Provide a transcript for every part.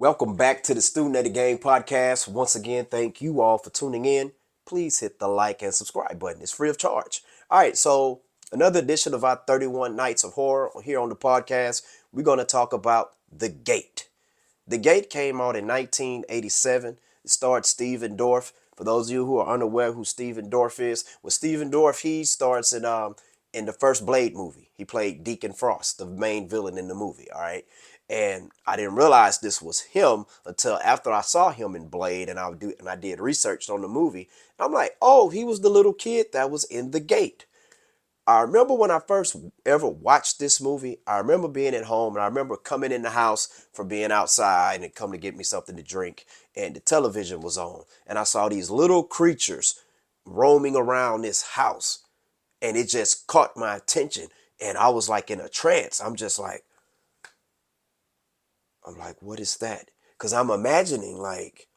Welcome back to the Student of the Game podcast. Once again, thank you all for tuning in. Please hit the like and subscribe button. It's free of charge. All right, so another edition of our 31 Nights of Horror here on the podcast. We're going to talk about The Gate. The Gate came out in 1987. It starred Stephen Dorff. For those of you who are unaware who Stephen Dorff is, well, Stephen Dorff, he starts in the first Blade movie. He played Deacon Frost, the main villain in the movie. All right, and I didn't realize this was him until after I saw him in Blade, and I did research on the movie. I'm like, oh, he was the little kid that was in The Gate. I remember when I first ever watched this movie, I remember being at home and I remember coming in the house from being outside and come to get me something to drink, and the television was on and I saw these little creatures roaming around this house, and it just caught my attention and I was like in a trance. I'm like, what is that? Because I'm imagining like,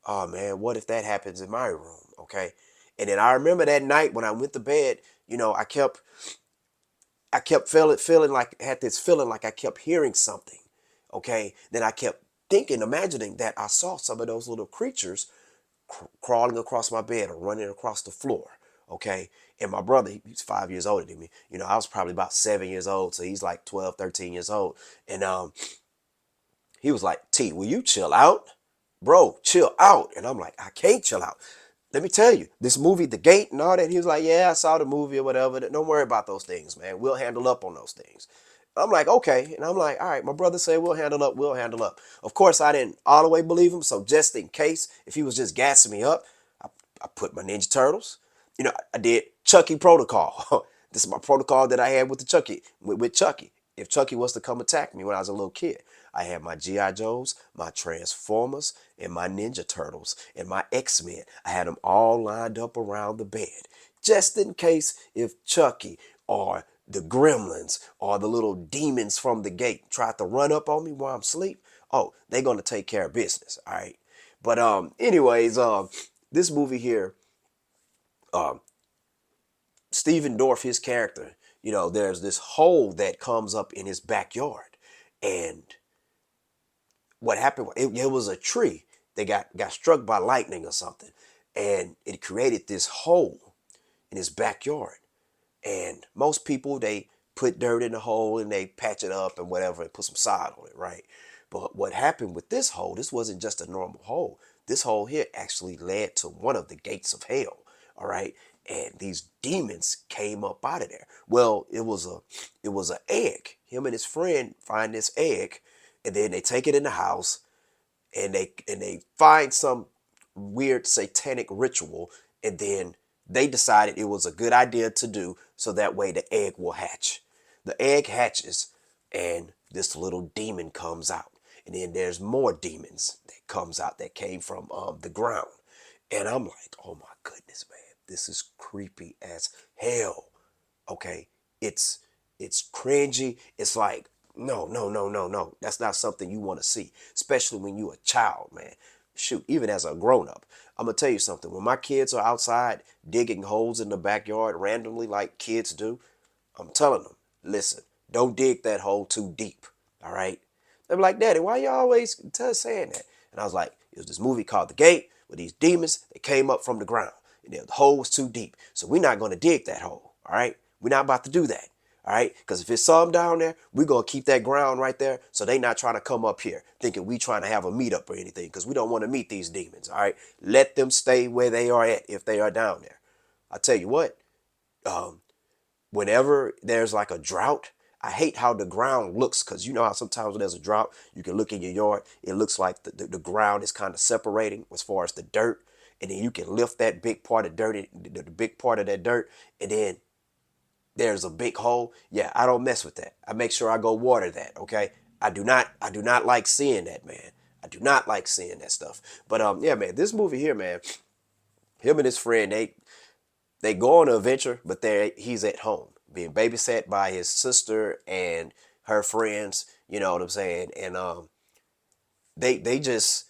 oh man, what if that happens in my room? Okay. And then I remember that night when I went to bed, I kept feeling like had this feeling like I kept hearing something. Okay. Then I kept thinking, imagining that I saw some of those little creatures crawling across my bed or running across the floor. Okay. And my brother, he's 5 years older than me. I was probably about 7 years old. So he's like 12, 13 years old. And he was like, T, will you chill out? Bro, chill out. And I'm like, I can't chill out. Let me tell you, this movie, The Gate and all that. He was like, yeah, I saw the movie or whatever. Don't worry about those things, man. We'll handle up on those things. I'm like, okay. And I'm like, all right, my brother said we'll handle up. Of course, I didn't all the way believe him. So just in case, if he was just gassing me up, I put my Ninja Turtles. I did Chucky protocol. This is my protocol that I had with the Chucky, with Chucky. If Chucky was to come attack me when I was a little kid, I had my G.I. Joes, my Transformers, and my Ninja Turtles, and my X-Men. I had them all lined up around the bed, just in case if Chucky or the gremlins or the little demons from the gate tried to run up on me while I'm asleep. Oh, they're gonna take care of business, all right? But anyways, this movie here, um, Stephen Dorff, his character, there's this hole that comes up in his backyard, and what happened? It was a tree that got struck by lightning or something, and it created this hole in his backyard. And most people, they put dirt in the hole and they patch it up and whatever and put some sod on it, right? But what happened with this hole? This wasn't just a normal hole. This hole here actually led to one of the gates of hell. All right, and these demons came up out of there. Well, it was an egg. Him and his friend find this egg, and then they take it in the house, and they find some weird satanic ritual, and then they decided it was a good idea to do so that way the egg will hatch. The egg hatches, and this little demon comes out, and then there's more demons that comes out that came from the ground, and I'm like, oh my goodness, man, this is creepy as hell. Okay, it's cringy. It's like, no, no, no, no, no. That's not something you want to see, especially when you're a child, man. Shoot, even as a grown up. I'm gonna tell you something. When my kids are outside digging holes in the backyard randomly like kids do, I'm telling them, listen, don't dig that hole too deep. All right? They're like, Daddy, why you always saying that? And I was like, it was this movie called The Gate with these demons that came up from the ground. And the hole was too deep. So we're not gonna dig that hole. All right? We're not about to do that. All right, because if it's some down there, we're gonna keep that ground right there, so they not trying to come up here thinking we trying to have a meetup or anything, because we don't want to meet these demons. All right, let them stay where they are at if they are down there. I tell you what, um, whenever there's like a drought, I hate how the ground looks, because you know how sometimes when there's a drought, you can look in your yard, it looks like the ground is kind of separating as far as the dirt, and then you can lift that big part of dirt, the big part of that dirt, and then there's a big hole. Yeah, I don't mess with that. I make sure I go water that, okay? I do not like seeing that, man. I do not like seeing that stuff. But yeah, man, this movie here, man, him and his friend, they go on an adventure, but he's at home being babysat by his sister and her friends, you know what I'm saying? And they they just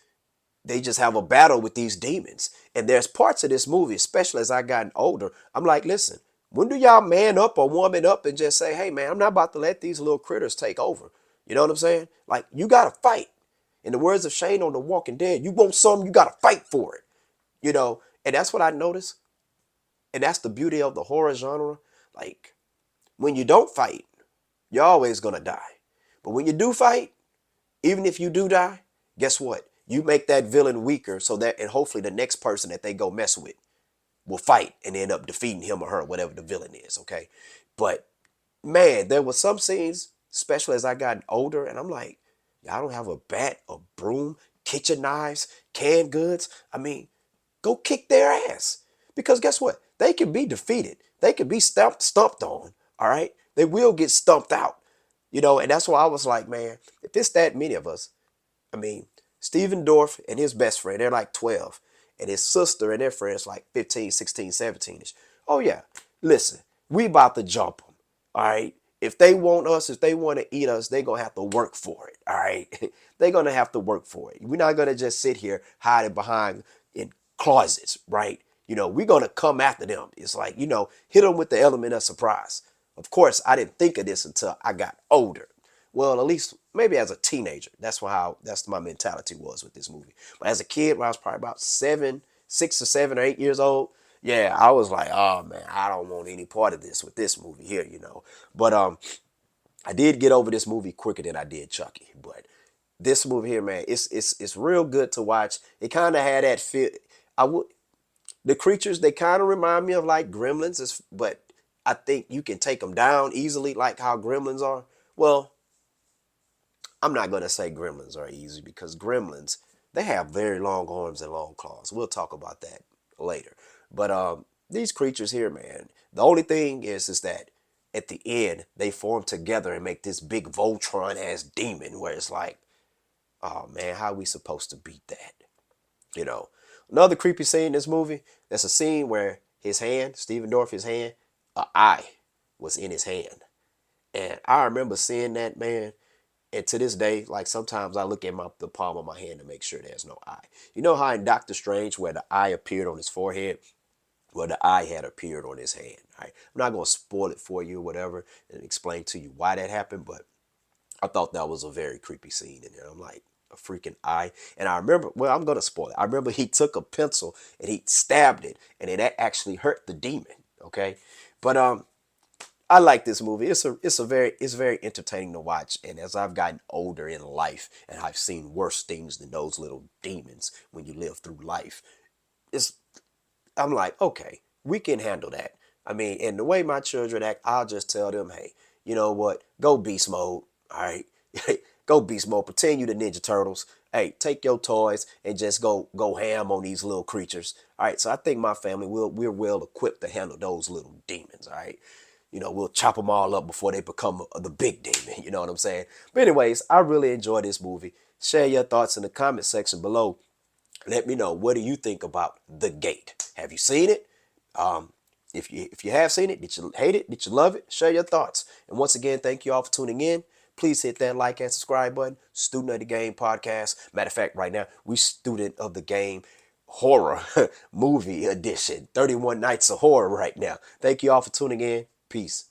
they just have a battle with these demons. And there's parts of this movie, especially as I gotten older, I'm like, listen, when do y'all man up or woman up and just say, hey man, I'm not about to let these little critters take over. You know what I'm saying? Like, you gotta fight. In the words of Shane on The Walking Dead, you want something, you gotta fight for it. You know, and that's what I noticed. And that's the beauty of the horror genre. Like, when you don't fight, you're always gonna die. But when you do fight, even if you do die, guess what? You make that villain weaker so that, and hopefully the next person that they go mess with will fight and end up defeating him or her, whatever the villain is, okay? But man, there were some scenes, especially as I got older, and I'm like, y'all don't have a bat, a broom, kitchen knives, canned goods. I mean, go kick their ass. Because guess what? They can be defeated. They can be stumped on, all right? They will get stumped out, you know, and that's why I was like, man, if it's that many of us, I mean, Steven Dorff and his best friend, they're like 12. And his sister and their friends like 15, 16, 17ish. Oh, yeah. Listen, we about to jump them. All right. If they want us, if they want to eat us, they're going to have to work for it. All right. They're going to have to work for it. We're not going to just sit here hiding behind in closets. Right. You know, we're going to come after them. It's like, you know, hit them with the element of surprise. Of course, I didn't think of this until I got older. Well, at least maybe as a teenager. That's my mentality was with this movie. But as a kid, when I was probably about 6 or 7 or 8 years old, yeah, I was like, oh man, I don't want any part of this with this movie here, you know. But I did get over this movie quicker than I did Chucky. But this movie here, man, it's real good to watch. It kind of had that feel. I would The creatures, they kind of remind me of like Gremlins, but I think you can take them down easily, like how Gremlins are. Well, I'm not going to say Gremlins are easy because Gremlins, they have very long arms and long claws. We'll talk about that later. But these creatures here, man, the only thing is that at the end they form together and make this big Voltron ass demon where it's like, oh man, how are we supposed to beat that? You know, another creepy scene in this movie. There's a scene where his hand, Steven Dorff, his hand, a eye was in his hand, and I remember seeing that, man. And to this day, like sometimes I look at the palm of my hand to make sure there's no eye. You know how in Doctor Strange where the eye appeared on his forehead? Well, the eye had appeared on his hand. Right? I'm not going to spoil it for you or whatever and explain to you why that happened, but I thought that was a very creepy scene in there. I'm like, a freaking eye. And I remember, well, I'm going to spoil it. I remember he took a pencil and he stabbed it and it actually hurt the demon. Okay. But I like this movie. It's very entertaining to watch. And as I've gotten older in life and I've seen worse things than those little demons when you live through life, it's I'm like, okay, we can handle that. I mean, and the way my children act, I'll just tell them, hey, you know what? Go beast mode. All right. Go beast mode. Pretend you the Ninja Turtles. Hey, take your toys and just go ham on these little creatures. All right. So I think my family we're well equipped to handle those little demons. All right. You know, we'll chop them all up before they become the big demon. You know what I'm saying? But anyways, I really enjoy this movie. Share your thoughts in the comment section below. Let me know, what do you think about The Gate? Have you seen it? If you have seen it, did you hate it? Did you love it? Share your thoughts. And once again, thank you all for tuning in. Please hit that like and subscribe button. Student of the Game podcast. Matter of fact, right now, we Student of the Game horror movie edition. 31 Nights of Horror right now. Thank you all for tuning in. Peace.